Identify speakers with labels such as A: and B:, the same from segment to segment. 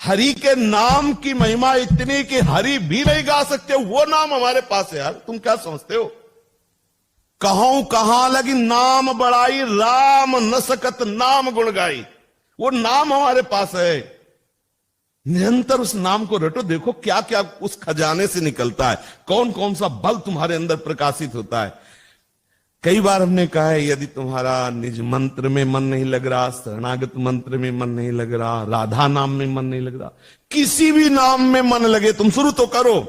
A: हरि के नाम की महिमा इतनी कि हरि भी नहीं गा सकते, वो नाम हमारे पास है यार। तुम क्या समझते हो? कहूं कहां लगी नाम बढ़ाई, राम न सकत नाम गुण गाई। वो नाम हमारे पास है, निरंतर उस नाम को रटो। देखो क्या क्या उस खजाने से निकलता है, कौन कौन सा बल तुम्हारे अंदर प्रकाशित होता है। कई बार हमने कहा है, यदि तुम्हारा निज मंत्र में मन नहीं लग रहा, शरणागत मंत्र में मन नहीं लग रहा, राधा नाम में मन नहीं लग रहा, किसी भी नाम में मन लगे तुम शुरू तो करो।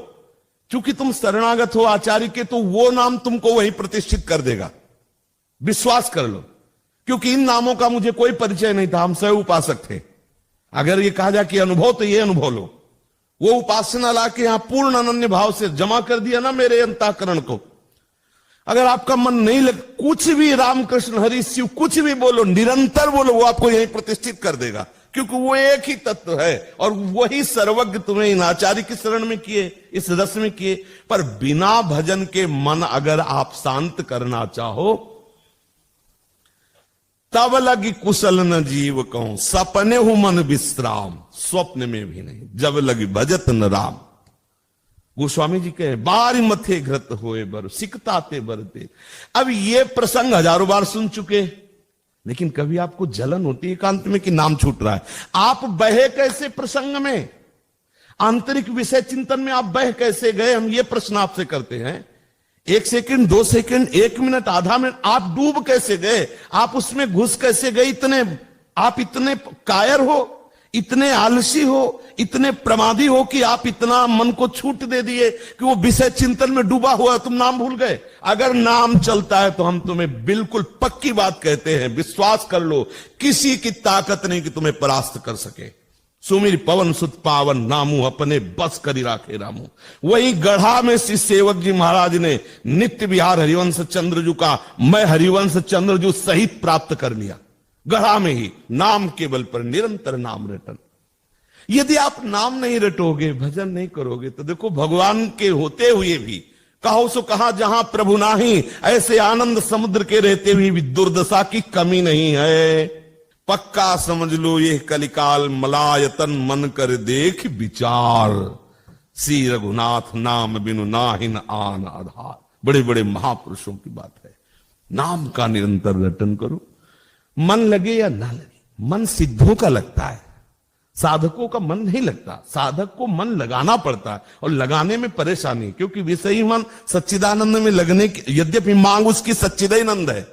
A: क्योंकि तुम शरणागत हो आचार्य के, तो वो नाम तुमको वहीं प्रतिष्ठित कर देगा, विश्वास कर लो। क्योंकि इन नामों का मुझे कोई परिचय नहीं था, हम स्वयं उपासक थे। अगर ये कहा जाए कि अनुभव, तो ये अनुभव लो। वो उपासना ला के यहां पूर्ण अनन्य भाव से जमा कर दिया ना मेरे अंतःकरण को। अगर आपका मन नहीं लग, कुछ भी राम कृष्ण हरि शिव कुछ भी बोलो, निरंतर बोलो, वो आपको यही प्रतिष्ठित कर देगा। क्योंकि वो एक ही तत्व है और वही सर्वज्ञ तुम्हें इन आचार्य की शरण में किए, इस रस में किए। पर बिना भजन के मन अगर आप शांत करना चाहो, तब लगी कुशल न जीव कहूं, सपने हूं मन विश्राम, स्वप्न में भी नहीं, जब लगी भजत न राम। गोस्वामी जी कहे बारी मथे घृत होए बर, सिकताते बरते। अब ये प्रसंग हजारों बार सुन चुके, लेकिन कभी आपको जलन होती है एकांत में कि नाम छूट रहा है। आप बहे कैसे प्रसंग में, आंतरिक विषय चिंतन में आप बह कैसे गए, हम ये प्रश्न आपसे करते हैं। 1 सेकंड, 2 सेकंड, 1 मिनट, आधा मिनट, आप डूब कैसे गए, आप उसमें घुस कैसे गए? आप इतने कायर हो, इतने आलसी हो, इतने प्रमादी हो कि आप इतना मन को छूट दे दिए कि वो विषय चिंतन में डूबा हुआ, तुम नाम भूल गए। अगर नाम चलता है तो हम तुम्हें बिल्कुल पक्की बात कहते हैं, विश्वास कर लो, किसी की ताकत नहीं कि तुम्हें परास्त कर सके। सुमिर पवन सुत पावन, नामू अपने बस करी राखे रामू। वही गढ़ा में श्री सेवक जी महाराज ने नित्य विहार हरिवंश चंद्रजू का मैं हरिवंश चंद्रजू सहित प्राप्त कर लिया। गढ़ा में ही नाम के बल पर निरंतर नाम रटन। यदि आप नाम नहीं रटोगे, भजन नहीं करोगे, तो देखो भगवान के होते हुए भी कहो सो कहा जहां प्रभु नाही, ऐसे आनंद समुद्र के रहते हुए भी दुर्दशा की कमी नहीं है। पक्का समझ लो ये कलिकाल मलायतन, मन कर देख विचार, श्री रघुनाथ नाम बिनु नाहिन आन आधार। बड़े बड़े महापुरुषों की बात है। नाम का निरंतर रटन करो, मन लगे या ना लगे। मन सिद्धों का लगता है, साधकों का मन नहीं लगता। साधक को मन लगाना पड़ता है, और लगाने में परेशानी, क्योंकि विषयी मन सच्चिदानंद में लगने की, यद्यपि मांग उसकी सच्चिदानंद है।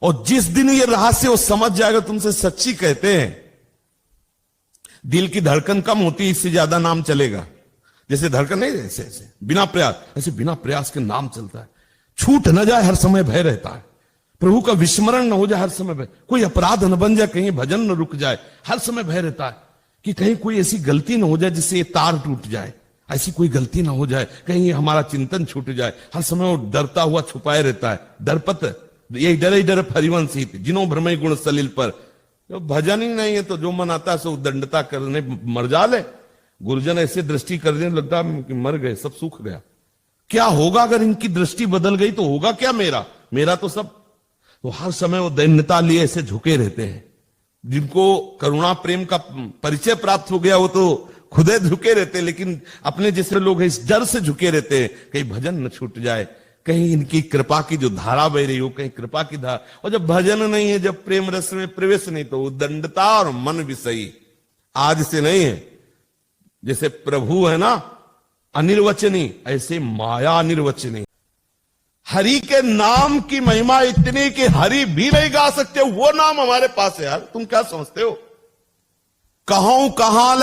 A: और जिस दिन ये रहस्य वो समझ जाएगा, तुमसे सच्ची कहते हैं, दिल की धड़कन कम होती है, इससे ज्यादा नाम चलेगा। जैसे धड़कन नहीं, ऐसे ऐसे बिना प्रयास, ऐसे बिना प्रयास के नाम चलता है। छूट न जाए, हर समय भय रहता है। प्रभु का विस्मरण न हो जाए, हर समय भय। कोई अपराध न बन जाए, कहीं भजन न रुक जाए, हर समय भय रहता है कि कहीं कोई ऐसी गलती न हो जाए जिससे ये तार टूट जाए। ऐसी कोई गलती न हो जाए, कहीं हमारा चिंतन छूट जाए। हर समय वो डरता हुआ छुपाए रहता है। डरपत यही डर ही डर हरिवंश ही, जिनो भ्रमय गुण सलिल पर। जो भजन ही नहीं है तो जो मन आता है सो दंडता करने मर जाले। गुरुजन ऐसे दृष्टि करने लगता कि मर गए, सब सूख गया। क्या होगा अगर इनकी दृष्टि बदल गई, तो होगा क्या मेरा तो सब। तो हर समय वो दैन्यता लिए ऐसे झुके रहते हैं। जिनको करुणा प्रेम का परिचय प्राप्त हो गया, वो तो खुदे झुके रहते, लेकिन अपने जैसे लोग इस डर से झुके रहते हैं कहीं भजन न छूट जाए, कहीं इनकी कृपा की जो धारा बह रही हो, कहीं कृपा की धारा। और जब भजन नहीं है, जब प्रेम रस में प्रवेश नहीं, तो दंडता और मन विषयी आज से नहीं है। जैसे प्रभु है ना अनिर्वचनी, ऐसे माया निर्वचनी। हरि के नाम की महिमा इतनी कि हरि भी नहीं गा सकते, वो नाम हमारे पास है यार। तुम क्या समझते हो? कहूं कहां